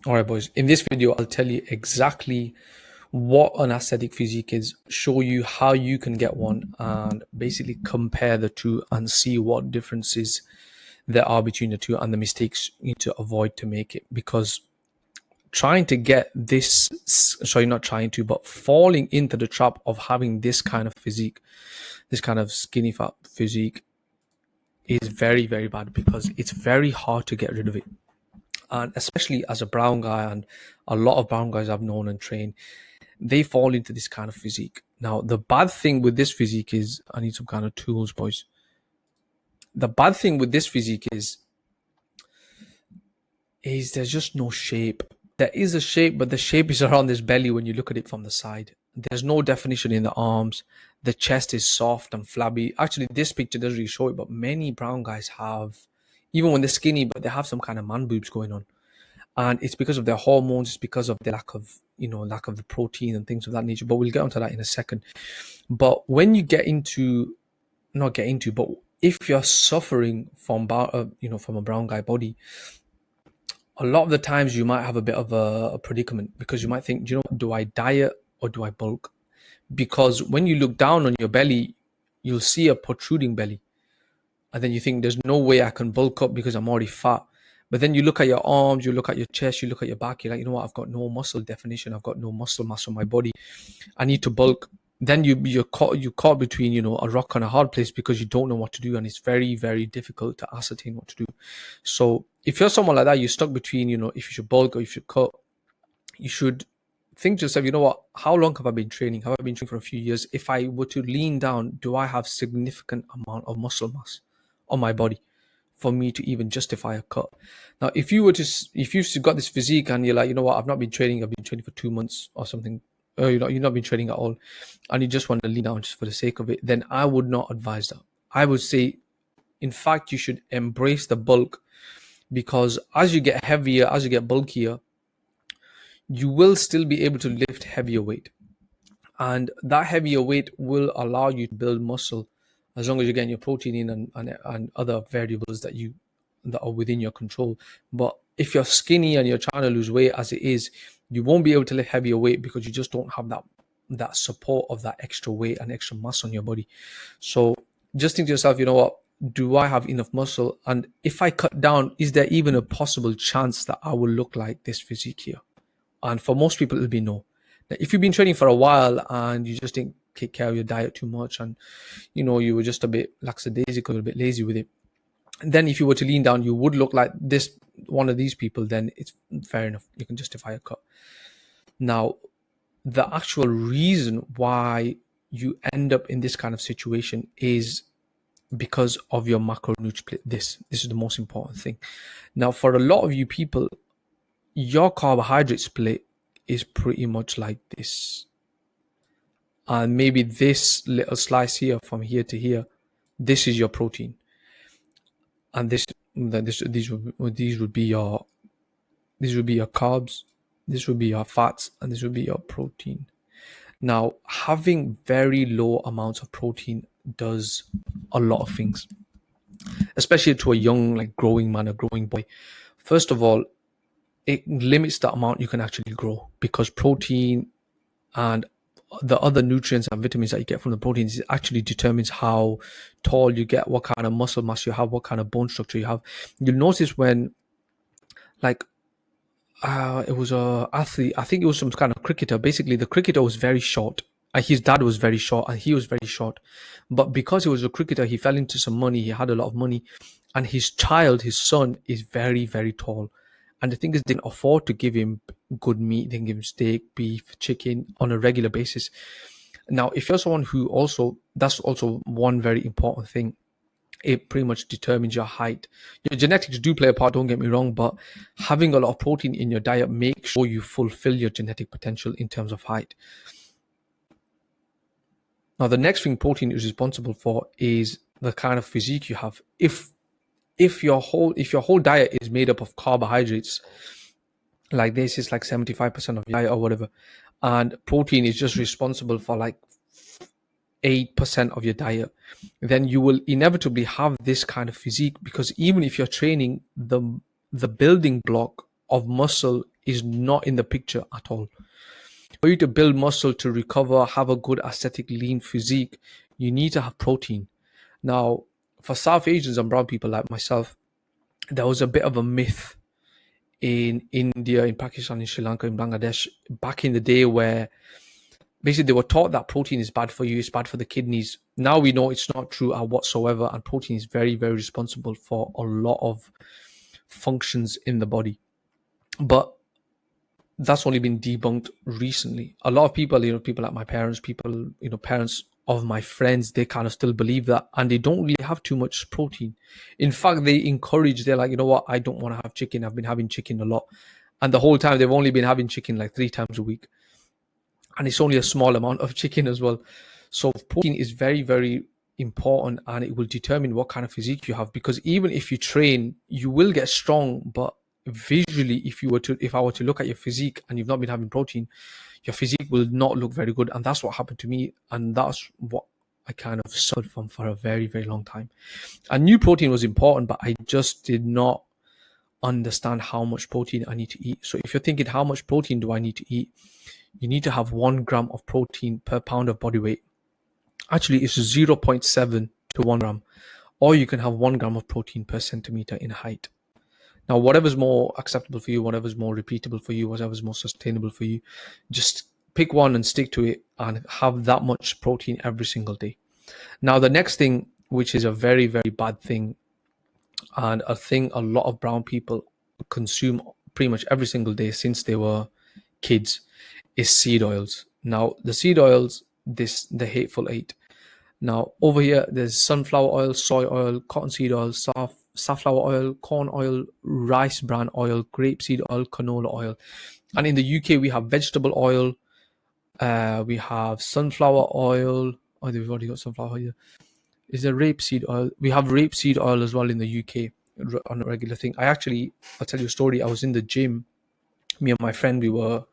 All right, boys. In this video, I'll tell you exactly what an aesthetic physique is, show you how you can get one, and basically compare the two and see what differences there are between the two and the mistakes you need to avoid to make it. Because trying to get this, sorry, not trying to, but falling into the trap of having this kind of physique, this kind of skinny fat physique, is very, very bad because it's very hard to get rid of it. And especially as a brown guy, and a lot of brown guys I've known and trained, they fall into this kind of physique. Now, the bad thing with this physique is, I need some kind of tools, boys. The bad thing with this physique is there's just no shape. There is a shape, but the shape is around this belly when you look at it from the side. There's no definition in the arms. The chest is soft and flabby. Actually, this picture doesn't really show it, but many brown guys have, even when they're skinny, but they have some kind of man boobs going on. And it's because of their hormones, it's because of the lack of the protein and things of that nature. But we'll get onto that in a second. But when you but if you're suffering from from a brown guy body, a lot of the times you might have a bit of a predicament, because you might think, do you know what, do I diet or do I bulk? Because when you look down on your belly, you'll see a protruding belly. And then you think, there's no way I can bulk up because I'm already fat. But then you look at your arms, you look at your chest, you look at your back, you're like, you know what, I've got no muscle definition, I've got no muscle mass on my body, I need to bulk. Then you're caught between, a rock and a hard place, because you don't know what to do, and it's very, very difficult to ascertain what to do. So if you're someone like that, you're stuck between, if you should bulk or if you should cut, you should think to yourself, you know what, how long have I been training? Have I been training for a few years? If I were to lean down, do I have significant amount of muscle mass on my body for me to even justify a cut? Now, if you've got this physique and you're like, you know what, I've not been training, I've been training for 2 months or something, or you've not been training at all, and you just want to lean down just for the sake of it, then I would not advise that. I would say, in fact, you should embrace the bulk, because as you get heavier, as you get bulkier, you will still be able to lift heavier weight. And that heavier weight will allow you to build muscle, as long as you're getting your protein in and other variables that are within your control. But if you're skinny and you're trying to lose weight as it is, you won't be able to lift heavier weight, because you just don't have that support of that extra weight and extra mass on your body. So just think to yourself, you know what, do I have enough muscle? And if I cut down, is there even a possible chance that I will look like this physique here? And for most people, it'll be no. Now, if you've been training for a while and you just didn't take care of your diet too much, and you were just a bit lackadaisical, a bit lazy with it, then if you were to lean down, you would look like one of these people, then it's fair enough. You can justify a cut. Now, the actual reason why you end up in this kind of situation is because of your macronutrient split. This is the most important thing. Now, for a lot of you people, your carbohydrate split is pretty much like this. And maybe this little slice here, from here to here, this is your protein. And these would be your carbs, this would be your fats, and this would be your protein. Now, having very low amounts of protein does a lot of things, especially to a young, growing man, a growing boy. First of all, it limits the amount you can actually grow, because protein and the other nutrients and vitamins that you get from the proteins actually determines how tall you get, what kind of muscle mass you have, what kind of bone structure you have. You'll notice when, it was a athlete, I think it was some kind of cricketer. Basically, the cricketer was very short. His dad was very short and he was very short. But because he was a cricketer, he fell into some money. He had a lot of money. And his son, is very, very tall. And the thing is, they didn't afford to give him good meat. They didn't give him steak, beef, chicken on a regular basis. Now, if you're someone who that's also one very important thing. It pretty much determines your height. Your genetics do play a part, don't get me wrong, but having a lot of protein in your diet makes sure you fulfill your genetic potential in terms of height. Now, the next thing protein is responsible for is the kind of physique you have. If your whole diet is made up of carbohydrates, like this is like 75% of your diet or whatever, and protein is just responsible for 8% of your diet, then you will inevitably have this kind of physique, because even if you're training, the building block of muscle is not in the picture at all. For you to build muscle, to recover, have a good aesthetic, lean physique, you need to have protein. Now, for South Asians and brown people like myself, there was a bit of a myth in India, in Pakistan, in Sri Lanka, in Bangladesh back in the day where basically they were taught that protein is bad for you, it's bad for the kidneys. Now we know it's not true whatsoever, and protein is very, very responsible for a lot of functions in the body. But that's only been debunked recently. A lot of people, people like my parents, people, parents of my friends, they kind of still believe that, and they don't really have too much protein. In fact, they're like, you know what, I don't want to have chicken. I've been having chicken a lot. And the whole time they've only been having chicken like 3 times a week. And it's only a small amount of chicken as well. So protein is very, very important, and it will determine what kind of physique you have. Because even if you train, you will get strong, but visually, if I were to look at your physique and you've not been having protein, your physique will not look very good. And that's what happened to me, and that's what I kind of suffered from for a very, very long time. I knew protein was important, but I just did not understand how much protein I need to eat. So if you're thinking, how much protein do I need to eat? You need to have 1 gram of protein per pound of body weight. Actually, it's 0.7 to 1 gram, or you can have 1 gram of protein per centimeter in height. Now, whatever's more acceptable for you, whatever's more repeatable for you, whatever's more sustainable for you, just pick one and stick to it and have that much protein every single day. Now, the next thing, which is a very, very bad thing, and a thing a lot of brown people consume pretty much every single day since they were kids, is seed oils. Now, the seed oils, the hateful eight. Now, over here, there's sunflower oil, soy oil, cottonseed oil, safflower oil, corn oil, rice bran oil, grapeseed oil, canola oil. And in the UK, we have vegetable oil, we have sunflower oil. Oh, we've already got sunflower oil here. Is there rapeseed oil? We have rapeseed oil as well in the UK on a regular thing. I'll tell you a story. I was in the gym. Me and my friend, we were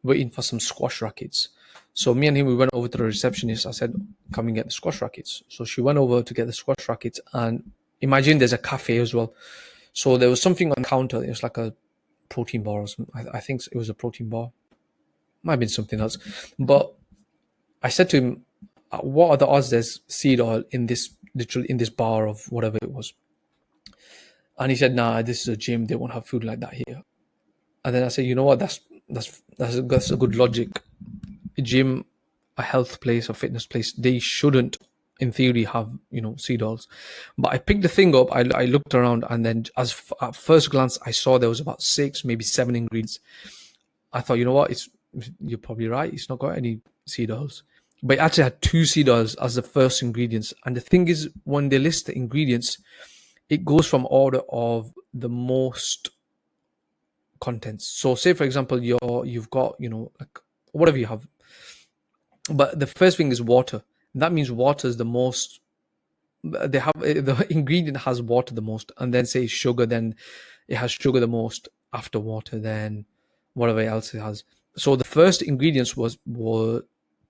waiting for some squash rackets. So me and him, we went over to the receptionist. I said, come and get the squash rackets. So she went over to get the squash rackets, and imagine there's a cafe as well. So there was something on the counter. It was like a protein bar or something. I think it was a protein bar. Might have been something else. But I said to him, what are the odds there's seed oil in this bar of whatever it was? And he said, nah, this is a gym. They won't have food like that here. And then I said, you know what? That's a good logic. A gym, a health place, a fitness place, they shouldn't, in theory, have seed oils. But I picked the thing up. I looked around, and then at first glance, I saw there was about 6, maybe 7 ingredients. I thought, you know what? You're probably right. It's not got any seed oils. But it actually had 2 seed oils as the first ingredients. And the thing is, when they list the ingredients, it goes from order of the most contents. So say, for example, you've got, like whatever you have. But the first thing is water. That means water is the most. They have the ingredient has water the most, and then say sugar, then it has sugar the most after water, then whatever else it has. So the first ingredients were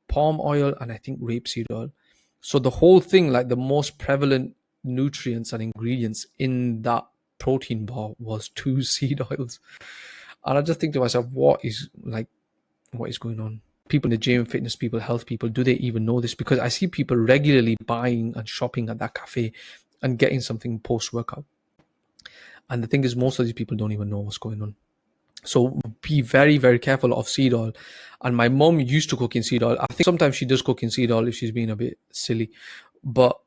palm oil and I think rapeseed oil. So the whole thing, like the most prevalent nutrients and ingredients in that protein bar was 2 seed oils. And I just think to myself, what is going on? People in the gym, fitness people, health people, do they even know this? Because I see people regularly buying and shopping at that cafe and getting something post-workout. And the thing is, most of these people don't even know what's going on. So be very, very careful of seed oil. And my mom used to cook in seed oil. I think sometimes she does cook in seed oil if she's being a bit silly. But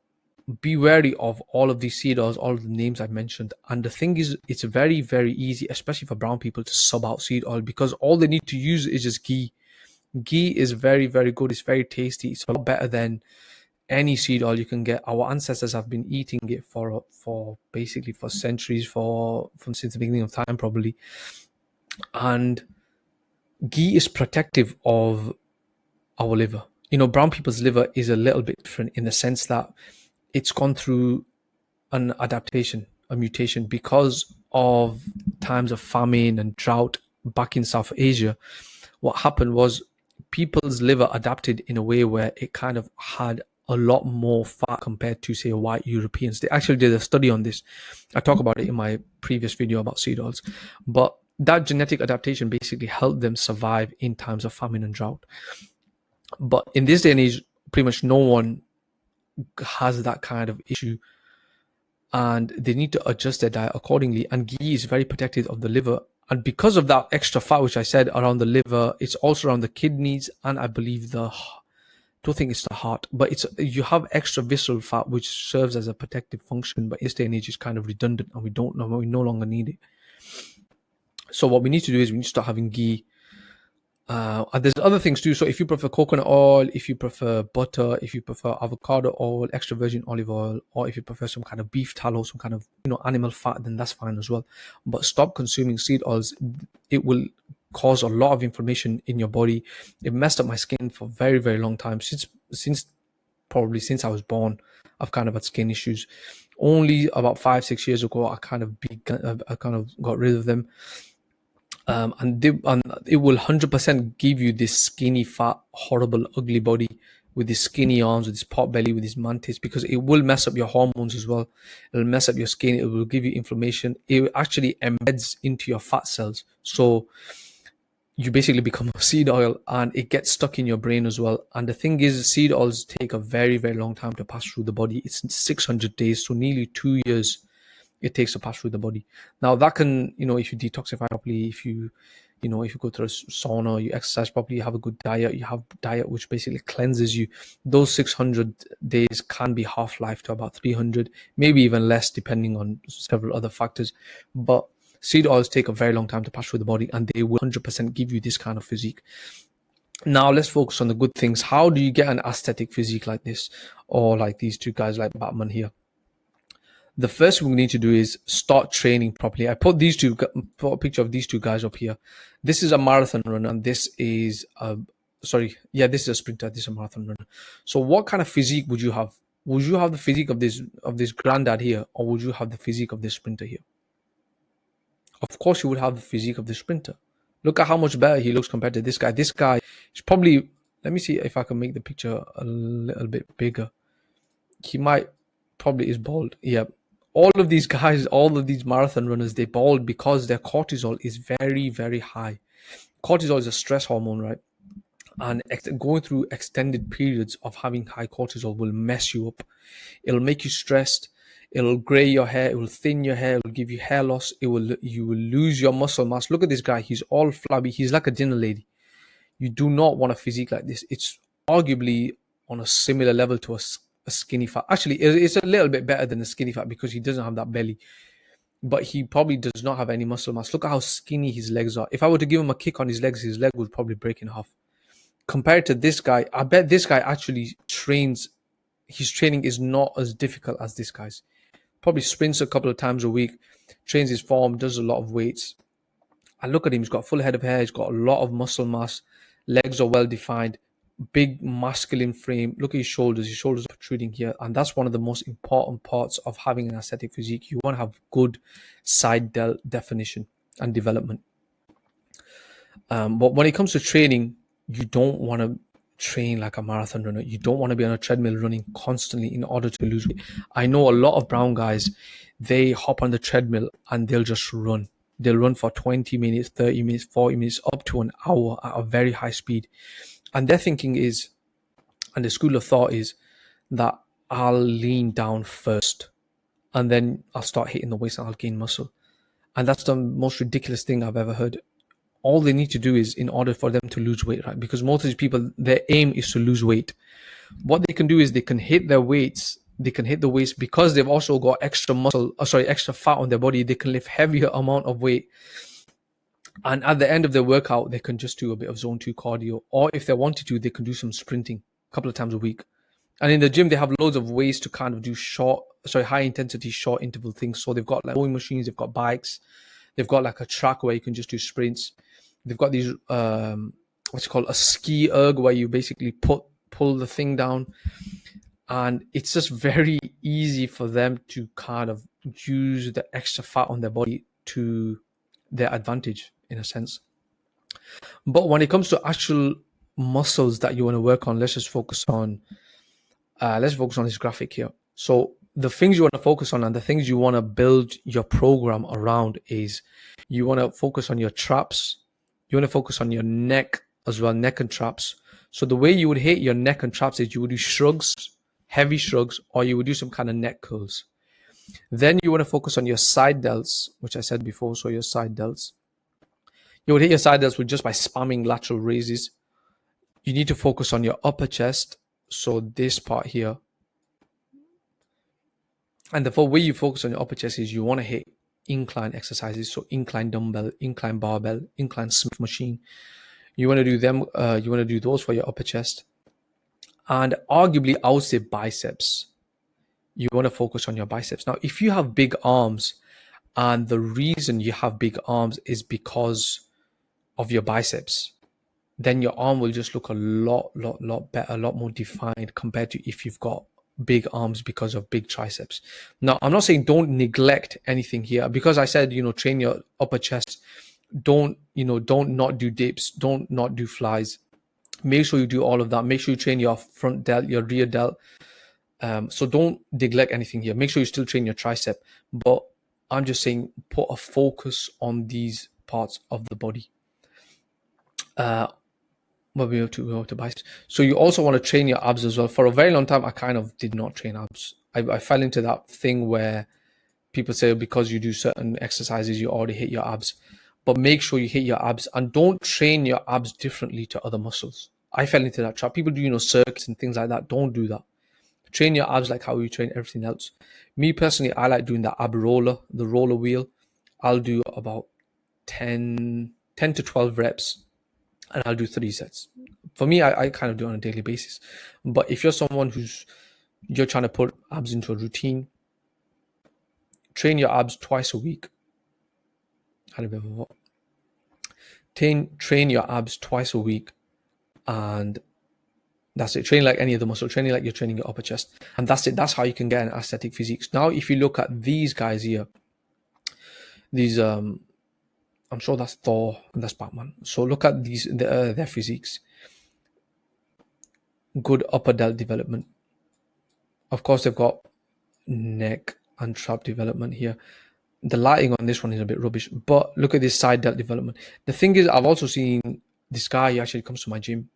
be wary of all of these seed oils, all of the names I mentioned. And the thing is, it's very, very easy, especially for brown people, to sub out seed oil, because all they need to use is just ghee. Ghee is very, very good. It's very tasty. It's a lot better than any seed oil you can get. Our ancestors have been eating it for basically for centuries, since the beginning of time probably. And ghee is protective of our liver. Brown people's liver is a little bit different in the sense that it's gone through an adaptation, a mutation, because of times of famine and drought back in South Asia. What happened was people's liver adapted in a way where it kind of had a lot more fat compared to, say, white Europeans. They actually did a study on this. I talk about it in my previous video about seed oils. But that genetic adaptation basically helped them survive in times of famine and drought. But in this day and age, pretty much no one has that kind of issue, and they need to adjust their diet accordingly. And ghee is very protective of the liver. And because of that extra fat, which I said around the liver, it's also around the kidneys, and I believe don't think it's the heart, but it's you have extra visceral fat which serves as a protective function. But in this day and age, it's kind of redundant, and we no longer need it. So what we need to do is we need to start having ghee. And there's other things too. So if you prefer coconut oil, if you prefer butter, if you prefer avocado oil, extra virgin olive oil, or if you prefer some kind of beef tallow, some kind of animal fat, then that's fine as well. But stop consuming seed oils. It will cause a lot of inflammation in your body. It messed up my skin for a very, very long time. Since probably since I was born, I've kind of had skin issues. Only about 5-6 years ago, I kind of got rid of them. And it will 100% give you this skinny, fat, horrible, ugly body with these skinny arms, with this pot belly, with these mantis, because it will mess up your hormones as well. It'll mess up your skin. It will give you inflammation. It actually embeds into your fat cells. So you basically become a seed oil, and it gets stuck in your brain as well. And the thing is, seed oils take a very, very long time to pass through the body. It's 600 days, so nearly 2 years it takes to pass through the body. Now that can, if you detoxify properly, if you go through a sauna, you exercise properly, you have a good diet, you have diet which basically cleanses you, those 600 days can be half-life to about 300, maybe even less depending on several other factors. But seed oils take a very long time to pass through the body, and they will 100% give you this kind of physique. Now let's focus on the good things. How do you get an aesthetic physique like this, or like these two guys like Batman here? The first thing we need to do is start training properly. I put a picture of these two guys up here. This is a marathon runner, and this is this is a sprinter. This is a marathon runner. So what kind of physique would you have? Would you have the physique of this granddad here, or would you have the physique of this sprinter here? Of course, you would have the physique of the sprinter. Look at how much better he looks compared to this guy. This guy is probably, let me see if I can make the picture a little bit bigger. He might probably is bald. Yeah. All of these guys, all of these marathon runners, they bald because their cortisol is very, very high. Cortisol is a stress hormone, right? And going through extended periods of having high cortisol will mess you up. It'll make you stressed. It'll gray your hair. It will thin your hair. It will give you hair loss. You will lose your muscle mass. Look at this guy. He's all flabby. He's like a dinner lady. You do not want a physique like this. It's arguably on a similar level to a skinny fat. Actually, it's a little bit better than a skinny fat because he doesn't have that belly. But he probably does not have any muscle mass. Look at how skinny his legs are. If I were to give him a kick on his leg would probably break in half. Compared to this guy, I bet this guy actually trains. His training is not as difficult as this guy's. Probably sprints a couple of times a week, trains his form, does a lot of weights. And look at him. He's got a full head of hair. He's got a lot of muscle mass. Legs are well defined. Big masculine frame. Look at his shoulders. His shoulders are protruding here. And that's one of the most important parts of having an aesthetic physique. You want to have good side definition and development. But when it comes to training, you don't want to train like a marathon runner. You don't want to be on a treadmill running constantly in order to lose weight. I know a lot of brown guys, they hop on the treadmill and they'll just run. They'll run for 20 minutes, 30 minutes, 40 minutes, up to an hour at a very high speed. And their thinking is, and the school of thought is, that I'll lean down first and then I'll start hitting the waist and I'll gain muscle. And that's the most ridiculous thing I've ever heard. All they need to do is, in order for them to lose weight, right? Because most of these people, their aim is to lose weight. What they can do is they can hit their weights. They can hit the weights because they've also got extra extra fat on their body. They can lift heavier amount of weight. And at the end of their workout, they can just do a bit of zone 2 cardio. Or if they wanted to, they can do some sprinting a couple of times a week. And in the gym, they have loads of ways to kind of do high intensity, short interval things. So they've got like rowing machines, they've got bikes, they've got like a track where you can just do sprints. They've got these, what's it called, a ski erg, where you basically pull the thing down. And it's just very easy for them to kind of use the extra fat on their body to their advantage, in a sense. But when it comes to actual muscles that you want to work on, let's focus on this graphic here. So the things you want to focus on and the things you want to build your program around is you want to focus on your traps. You want to focus on your neck as well, neck and traps. So the way you would hit your neck and traps is you would do shrugs, heavy shrugs, or you would do some kind of neck curls. Then you want to focus on your side delts, which I said before. So your side delts. You would hit your side delts with just by spamming lateral raises. You need to focus on your upper chest. So this part here. And the way you focus on your upper chest is you want to hit incline exercises. So incline dumbbell, incline barbell, incline Smith machine. You want to do them. You want to do those for your upper chest. And arguably, I would say biceps. You want to focus on your biceps. Now, if you have big arms, and the reason you have big arms is because of your biceps, then your arm will just look a lot better, a lot more defined compared to if you've got big arms because of big triceps. Now, I'm not saying don't neglect anything here, because I said, train your upper chest. Don't not do dips. Don't not do flies. Make sure you do all of that. Make sure you train your front delt, your rear delt. So don't neglect anything here. Make sure you still train your tricep. But I'm just saying, put a focus on these parts of the body. But we have to biceps. So you also want to train your abs as well. For a very long time, I kind of did not train abs. I fell into that thing where people say because you do certain exercises, you already hit your abs. But make sure you hit your abs and don't train your abs differently to other muscles. I fell into that trap. People do, circuits and things like that. Don't do that. Train your abs like how you train everything else. Me personally, I like doing the ab roller, the roller wheel. I'll do about 10 to 12 reps and I'll do 3 sets. For me, I kind of do it on a daily basis. But if you're someone you're trying to put abs into a routine, train your abs twice a week. Had a bit of a what? Train your abs twice a week, and that's it. Train like any other muscle. Training like you're training your upper chest, and that's it. That's how you can get an aesthetic physique. Now, if you look at these guys here, these I'm sure that's Thor and that's Batman. So look at these their physiques. Good upper delt development. Of course, they've got neck and trap development here. The lighting on this one is a bit rubbish, but look at this side delt development. The thing is, I've also seen this guy. He actually comes to my gym,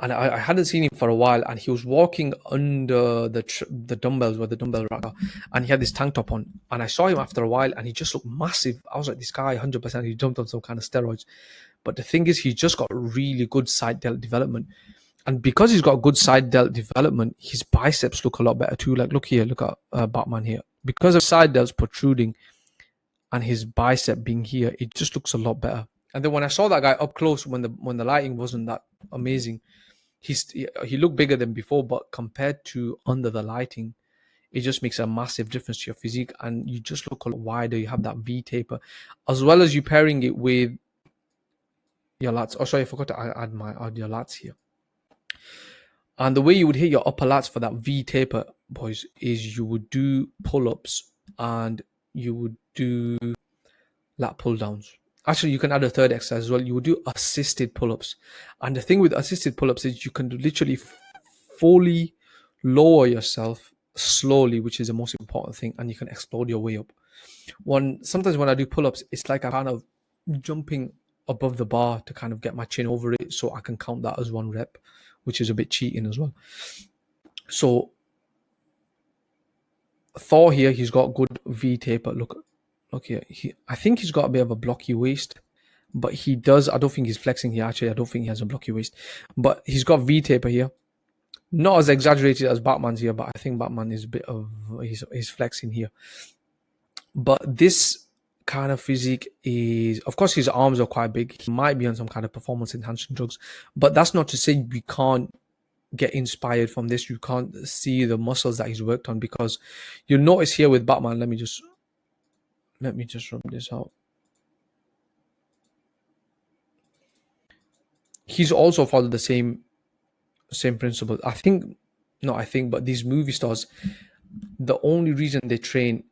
and I hadn't seen him for a while, and he was walking under the dumbbells where the dumbbell rack are, and he had this tank top on, and I saw him after a while, and he just looked massive. I was like, this guy 100%, he jumped on some kind of steroids. But the thing is, he's just got really good side delt development, and because he's got good side delt development, his biceps look a lot better too. Like, look here, look at Batman here. Because of side delts protruding and his bicep being here, it just looks a lot better. And then when I saw that guy up close, when the lighting wasn't that amazing, he looked bigger than before, but compared to under the lighting, it just makes a massive difference to your physique, and you just look a lot wider. You have that V taper, as well as you pairing it with your lats. Oh, sorry, I forgot to add your lats here. And the way you would hit your upper lats for that V taper, boys, is you would do pull-ups and you would do lat pull downs. Actually, you can add a third exercise as well. You would do assisted pull-ups. And the thing with assisted pull-ups is you can literally fully lower yourself slowly, which is the most important thing, and you can explode your way up. Sometimes when I do pull-ups, it's like I'm kind of jumping above the bar to kind of get my chin over it, so I can count that as 1 rep, which is a bit cheating as well. So Thor here, he's got good V taper. Look here. I think he's got a bit of a blocky waist, but he does. I don't think he's flexing here. Actually, I don't think he has a blocky waist, but he's got V taper here. Not as exaggerated as Batman's here, but I think Batman is a bit of he's flexing here. But this kind of physique is, of course, his arms are quite big. He might be on some kind of performance enhancing drugs, but that's not to say we can't get inspired from this. You can't see the muscles that he's worked on, because you'll notice here with Batman. Let me just rub this out. He's also followed the same principle. But these movie stars, the only reason they train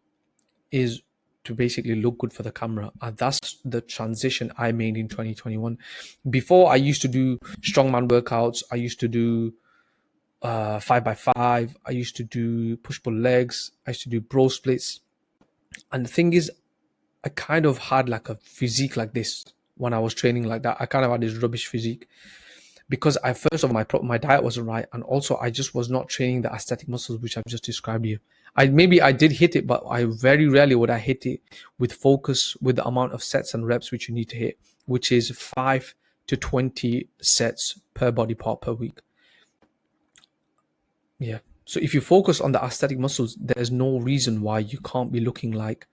is to basically look good for the camera, and that's the transition I made in 2021. Before, I used to do strongman workouts. I used to do 5x5. I used to do push pull legs. I used to do bro splits. And the thing is, I kind of had like a physique like this when I was training like that. I kind of had this rubbish physique because I first of all my diet wasn't right, and also I just was not training the aesthetic muscles which I've just described to you. I did hit it, but I very rarely would I hit it with focus with the amount of sets and reps which you need to hit, which is 5 to 20 sets per body part per week. Yeah. So if you focus on the aesthetic muscles, there's no reason why you can't be looking like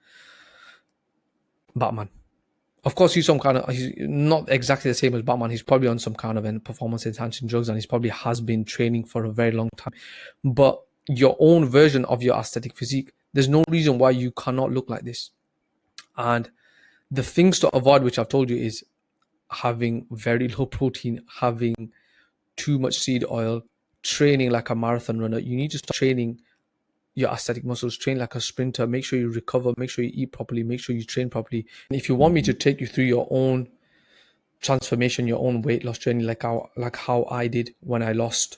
Batman. Of course, he's not exactly the same as Batman. He's probably on some kind of performance enhancing drugs, and he's probably has been training for a very long time. But your own version of your aesthetic physique, there's no reason why you cannot look like this. And the things to avoid, which I've told you, is having very low protein, having too much seed oil, training like a marathon runner. You need to start training your aesthetic muscles, train like a sprinter, make sure you recover, make sure you eat properly, make sure you train properly. And if you want me to take you through your own transformation, your own weight loss journey, like how I did when I lost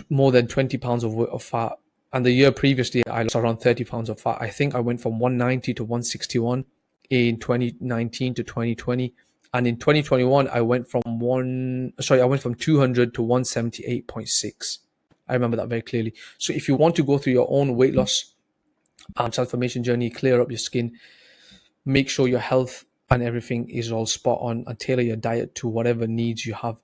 more than 20 pounds of fat, and the year previously I lost around 30 pounds of fat. I think I went from 190 to 161 in 2019 to 2020, and in 2021 I went from 200 to 178.6. I remember that very clearly. So if you want to go through your own weight loss transformation journey, clear up your skin, make sure your health and everything is all spot on, and tailor your diet to whatever needs you have,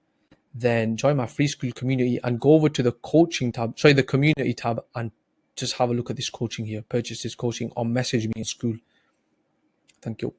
then join my free school community and go over to the the community tab, and just have a look at this coaching here, purchase this coaching, or message me in school. Thank you.